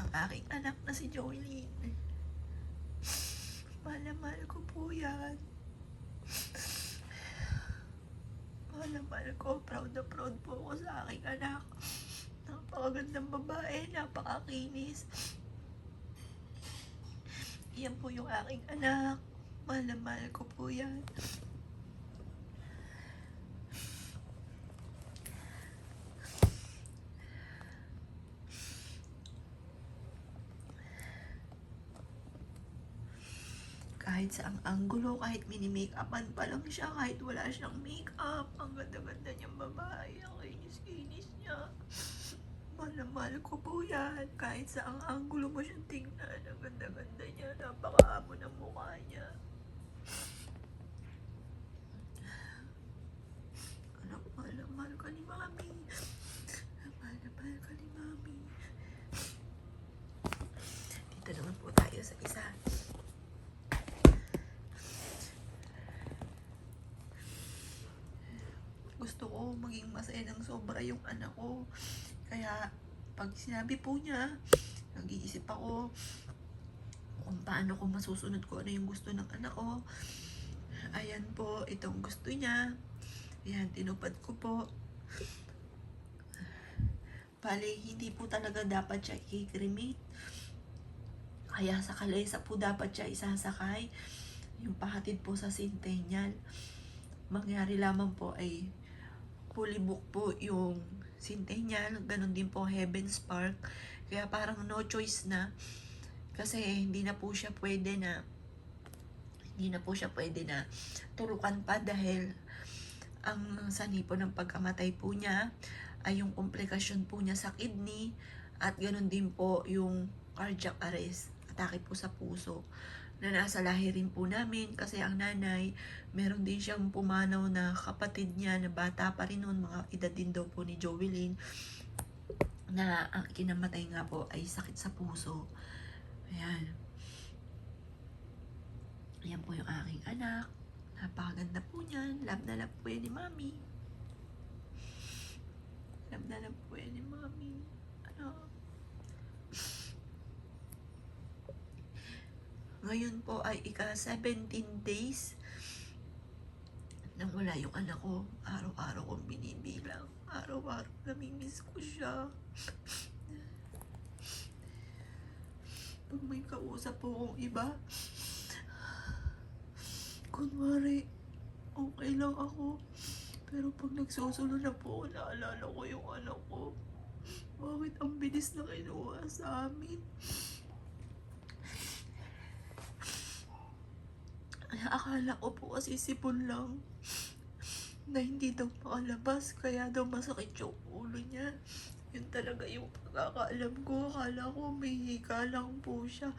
ang aking anak na si Joelyn. Mahal na mahal ko po yan. Mahal na mahal ko, proud na proud po ako sa aking anak. Napakagandang babae, napakakinis. Yan po yung aking anak. Mahal na mahal ko po yan. Kahit sa ang anggulo, kahit mini-make-upan pa lang siya, kahit wala siyang make-up, ang ganda-ganda niyang babae, ang kinis-kinis niya. Mahal na mahal ko po yan. Kahit sa ang anggulo mo siyang tingnan, ang ganda-ganda niya, napakaamo ng mukha niya. Anak, mahal na mahal ka ni Mami. Mahal na mahal ka ni Mami. Dito naman po tayo sa isa. Gusto ko maging masaya ng sobra yung anak ko. Kaya, pag sinabi po niya, nag-iisip ako kung paano ko masusunod ko ano yung gusto ng anak ko. Ayan po, itong gusto niya. Ayan, tinupad ko po. Bale, hindi po talaga dapat siya i-cremate. Kaya sa kalesa po dapat siya isasakay. Yung pahatid po sa Centennial. Mangyari lamang po ay fully book po yung Centennial, ganun din po Heaven's Park. Kaya parang no choice na kasi hindi na po siya pwede na turukan pa dahil ang sanipo ng pagkamatay po niya ay yung komplikasyon po niya sa kidney at ganun din po yung cardiac arrest, atake po sa puso na nasa lahi rin po namin kasi ang nanay, meron din siyang pumanaw na kapatid niya na bata pa rin noon, mga edad din daw po ni Joelyn, na ang kinamatay nga po ay sakit sa puso. Ayan. Ayan po yung aking anak. Napakaganda po niyan. Love na love po yan ni Mami. Love na love po yan ni Mami. Ano? Ngayon po ay ika-17 days nang wala yung anak ko. Araw-araw kong binibilang. Araw-araw namimiss ko siya. Pag may kausap po akong iba, kunwari, okay lang ako. Pero pag nagsusunod na po, naalala ko yung anak ko. Bakit ang bilis na kinuha sa amin? Akala ko po kasi sipon lang na hindi daw makalabas, kaya daw masakit yung ulo niya. Yun talaga yung pagkakaalam ko. Akala ko may hika lang po siya.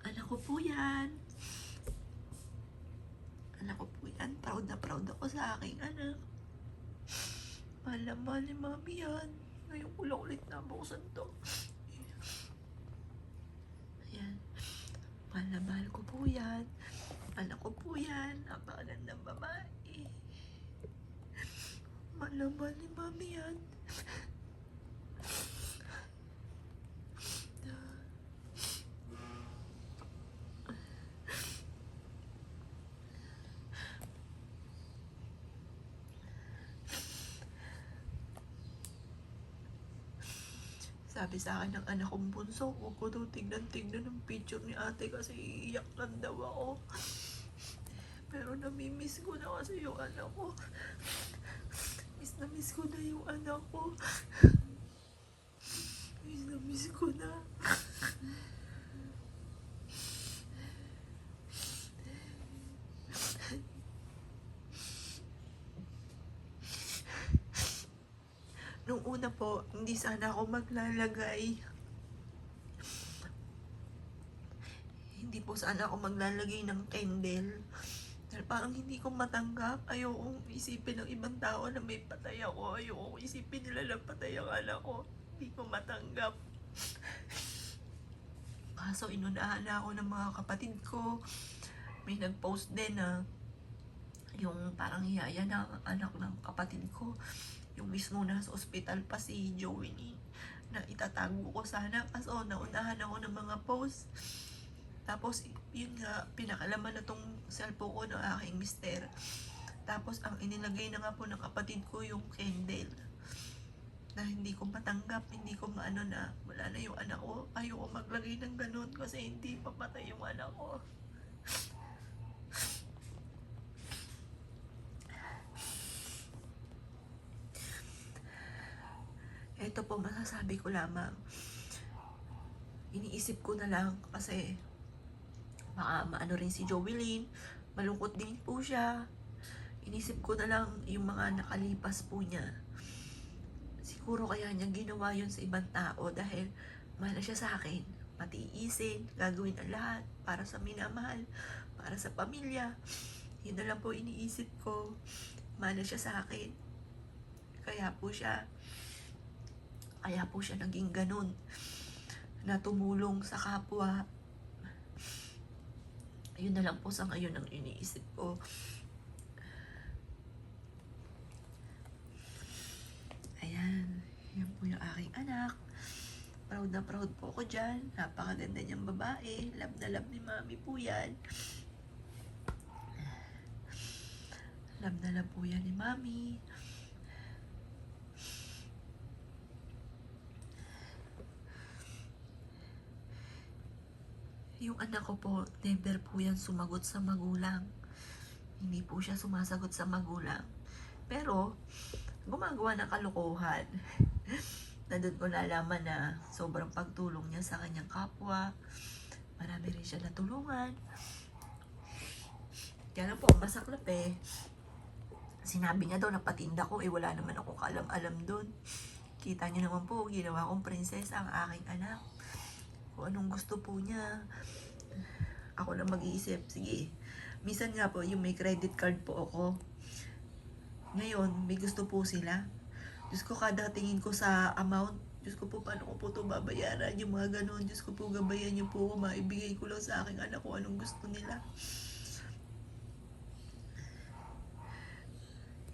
Anak ko po yan. Anak ko po yan. Proud na proud ako sa aking anak. Mahal na mahal ni Mami yan. Ngayon ko lang ulit nabuksan to. Ayan. Mahal na mahal ko po yan. Anak ko po yan. Napakagandang babae. Mahal na mahal ni Mami yan. Sabi sa akin ng anak kong bunso, huwag ko daw tignan-tignan ng picture ni ate kasi iiyak lang daw ako. Pero namimiss ko na kasi yung anak ko. Miss na miss ko na yung anak ko. Miss na miss ko na. Nung una po, hindi sana ako maglalagay. Hindi po sana ako maglalagay ng candle. Dahil parang hindi ko matanggap. Ayokong isipin ng ibang tao na may patay ako. Ayokong isipin nila na patay ang anak ko. Hindi ko matanggap. Kaso inunahan na ako ng mga kapatid ko. May nag-post din na yung parang hiyaya ng anak ng kapatid ko. Yung mismo nasa ospital pa si Joey, na itatago ko sana, kaso naunahan ako ng mga post. Tapos yun nga, pinakalaman na tong cellphone ko ng aking mister. Tapos ang inilagay na nga po ng kapatid ko yung candle na hindi ko matanggap, hindi ko maano na wala na yung anak ko. Ayoko maglagay ng ganun kasi hindi papatay yung anak ko. Ito po masasabi ko lamang, iniisip ko na lang kasi baka maano rin si Joelyn, malungkot din po siya. Inisip ko na lang yung mga nakalipas po niya. Siguro kaya niya ginawa yun sa ibang tao dahil mahal siya sa akin. Matiisin, gagawin ang lahat para sa minamahal, para sa pamilya. Yun na lang po iniisip ko. Mahal siya sa akin. Kaya po siya naging ganun, na tumulong sa kapwa. Yun na lang po sa ngayon ang iniisip ko. Ayan, yan po yung aking anak. Proud na proud po ako dyan. Napakaganda niyang babae. Love na love ni mami po yan. Love na love po yan ni mami. Yung anak ko po, never po yan sumagot sa magulang. Hindi po siya sumasagot sa magulang. Pero, gumagawa ng kalokohan. Na doon ko nalaman na sobrang pagtulong niya sa kanyang kapwa. Marami rin siya natulungan. Kaya lang po, masaklap eh. Sinabi niya daw na patinda ko, wala naman ako kaalam-alam doon. Kita niyo naman po, ginawa kong prinsesa ang aking anak. Kung anong gusto po niya, ako lang mag-iisip. Sige, minsan nga po, yung may credit card po ako. Ngayon, may gusto po sila. Diyos ko, kada tingin ko sa amount, Diyos ko po, paano ko po ito babayaran? Yung mga ganun, Diyos ko po, gabayan niyo po ako, maibigay ko lang sa aking anak ko anong gusto nila.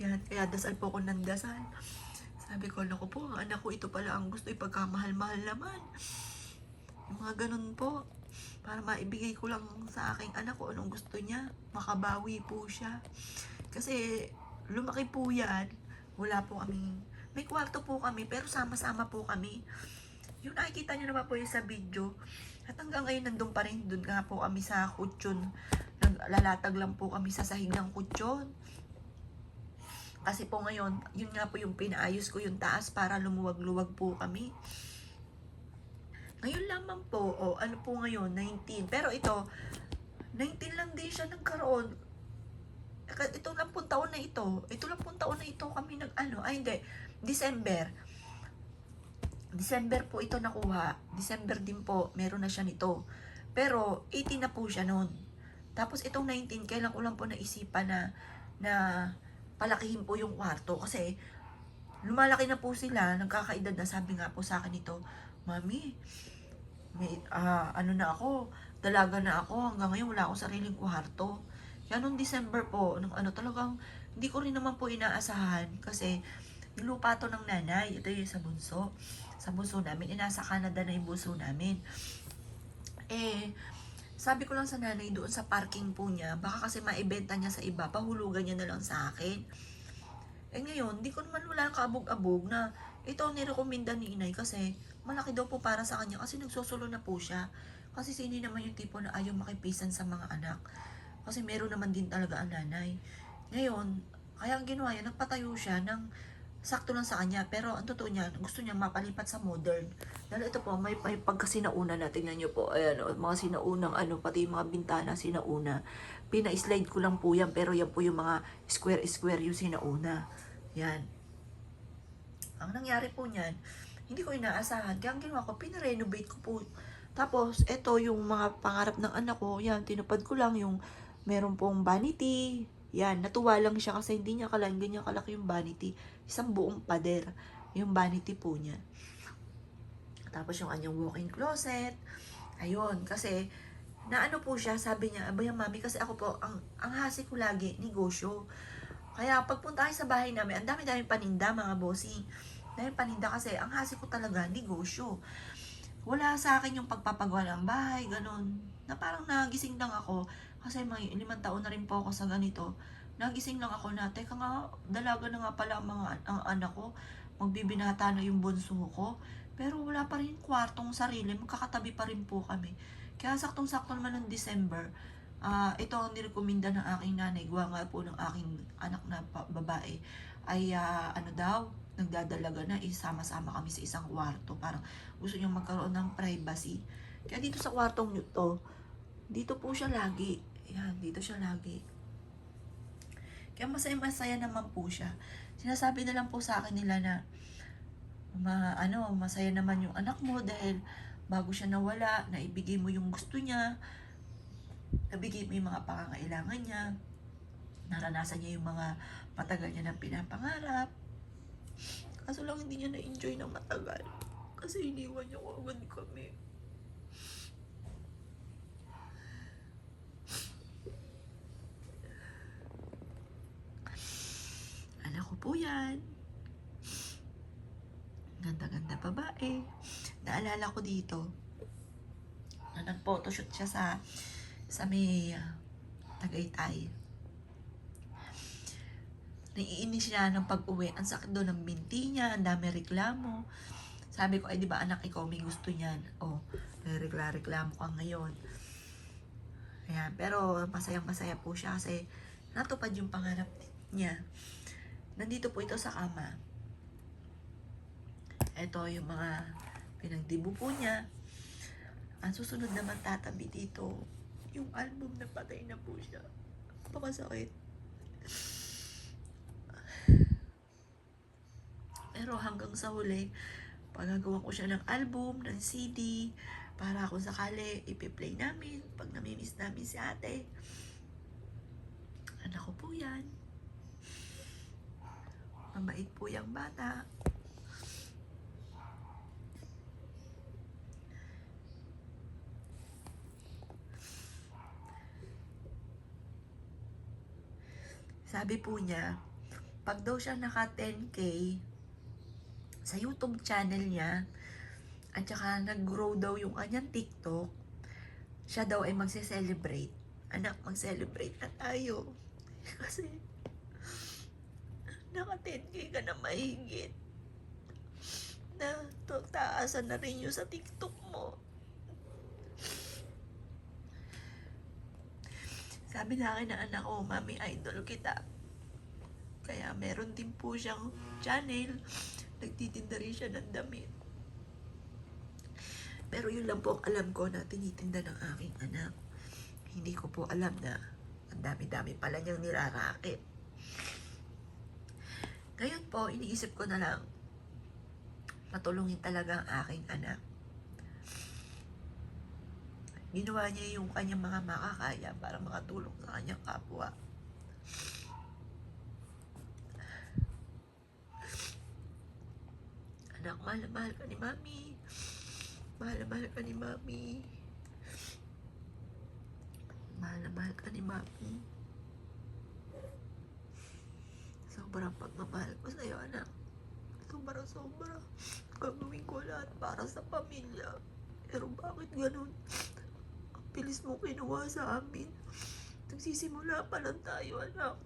Yan, kaya dasal po ako ng dasal. Sabi ko, naku po, anak ko, ito pala ang gusto, ipagkamahal-mahal naman. Yung mga ganun po, para maibigay ko lang sa aking anak ko anong gusto niya, makabawi po siya. Kasi, lumaki po yan, wala po kaming, may kwarto po kami, pero sama-sama po kami. Yung nakikita nyo naman po yung sa video, at hanggang ngayon nandun pa rin, dun nga po kami sa kutsyon, naglalatag lang po kami sa sahig ng kutsyon. Kasi po ngayon, yun nga po yung pinaayos ko yung taas para lumuwag-luwag po kami. Ngayon lamang po, ano po ngayon, 19. Pero ito, 19 lang din siya nagkaroon. Ito lang pong taon na ito. Ito lang pong taon na ito kami hindi, December. December po ito nakuha. December din po, meron na siya nito. Pero, 18 na po siya noon. Tapos itong 19, kailan ko lang po naisipan na palakihin po yung kwarto. Kasi, lumalaki na po sila, nagkakaedad na, sabi nga po sa akin ito, Mami, may, na ako, dalaga na ako, hanggang ngayon wala akong sariling kwarto. Kaya nung December po, talagang, hindi ko rin naman po inaasahan, kasi, yung lupa to ng nanay, ito yung sa bunso namin, nasa Canada na yung bunso namin. Sabi ko lang sa nanay doon sa parking po niya, baka kasi maibenta niya sa iba, pahulugan niya na lang sa akin. Ngayon, di ko naman wala kaabog-abog na ito ang nirekomenda ni inay kasi malaki daw po para sa kanya kasi nagsusulo na po siya. Kasi sino naman yung tipo na ayaw makipisan sa mga anak. Kasi meron naman din talaga ang nanay. Ngayon, kaya ang ginawa niya, nagpatayo siya ng sakto lang sa kanya. Pero ang totoo niya, gusto niya mapalipat sa modern. Dahil ito po, may pagkasinauna na. Tingnan niyo po, ayan, mga sinaunang pati yung mga bintana sinauna. Pina-slide ko lang po yan, pero yan po yung mga square yung sinauna. Yan. Ang nangyari po niyan, hindi ko inaasahan. Kaya ang ginawa ko, pinarenovate ko po. Tapos, ito yung mga pangarap ng anak ko. Yan, tinupad ko lang yung meron pong vanity. Yan, natuwa lang siya kasi hindi niya ganyan kalaki yung vanity. Isang buong pader, yung vanity po niya. Tapos yung kanyang walk-in closet. Ayun, kasi, po siya, sabi niya, abay mami, kasi ako po, ang hasi ko lagi, negosyo. Kaya pagpunta kayo sa bahay namin, ang dami-daming paninda mga bossing. Dahil paninda kasi, ang hasi ko talaga, negosyo. Wala sa akin yung pagpapagawa ng bahay, ganun. Na parang nagising lang ako, kasi may 5 taon na rin po ako sa ganito. Nagising lang ako na, teka nga, dalaga na nga pala ang anak ko. Magbibinata na yung bunso ko. Pero wala pa rin kwartong sarili, magkakatabi pa rin po kami. Kaya saktong-sakto naman ng December, ito ang nirekomenda ng aking nanay, gawa nga po ng aking anak na babae, ay ano daw, nagdadalaga na, isama-sama kami sa isang kwarto. Parang gusto niyang magkaroon ng privacy. Kaya dito sa kwartong to, dito po siya lagi. Ayan, dito siya lagi. Kaya masaya-masaya naman po siya. Sinasabi na lang po sa akin nila na, masaya naman yung anak mo dahil bago siya nawala, naibigay mo yung gusto niya, nabigay mo yung mga pangangailangan niya, naranasan niya yung mga matagal niya ng pinapangarap. Kaso lang hindi niya na-enjoy ng matagal. Kasi iniwan niya ko agad kami. Anak ko po yan. Ganda-ganda babae. Naalala ko dito na nag-photoshoot siya sa may Tagaytay. Naiinis siya ng pag-uwi. Ang sakit doon ng binti niya, ang dami reklamo. Sabi ko, ay di ba anak, ikaw may gusto niyan. May reklamo ka ngayon. Ayan, pero masayang-masaya po siya kasi natupad yung pangarap niya. Nandito po ito sa kama. Ito yung mga pinagdibo po niya. Ang susunod naman tatabi dito, yung album na patay na po siya. Napakasakit. Pero hanggang sa huli, pagagawa ko siya ng album, ng CD, para kung sakali ipi-play namin, pag namimiss namin si ate. Anak ko po yan. Mabait po yung bata. Sabi po niya, pag daw siya naka 10K sa YouTube channel niya, at saka nag-grow daw yung kanyang TikTok, siya daw ay magse-celebrate. Anak, mag-celebrate na tayo. Kasi, naka 10K ka na mahigit. Na, taasan na rin yung sa TikTok mo. Sabi na akin na anak ko, mami, idol kita. Kaya meron din po siyang channel. Nagtitinda rin siya ng damit. Pero yun lang po ang alam ko na tinitinda ng aking anak. Hindi ko po alam na ang dami-dami pala niyang nirarakit. Ngayon po, iniisip ko na lang, matulungin talaga ang aking anak. Ginawa niya yung kanyang mga makakaya para makatulong sa kanyang kapwa. Anak, mahal na mahal ka ni mami. Mahal na mahal ka ni mami. Mahal na mahal ka ni mami. Sobrang pagmamahal ko sa'yo, anak. Sobra. Gagawin ko lahat para sa pamilya. Pero bakit ganun? Ang bilis mo kinuha sa amin. Nagsisimula pa lang tayo, anak.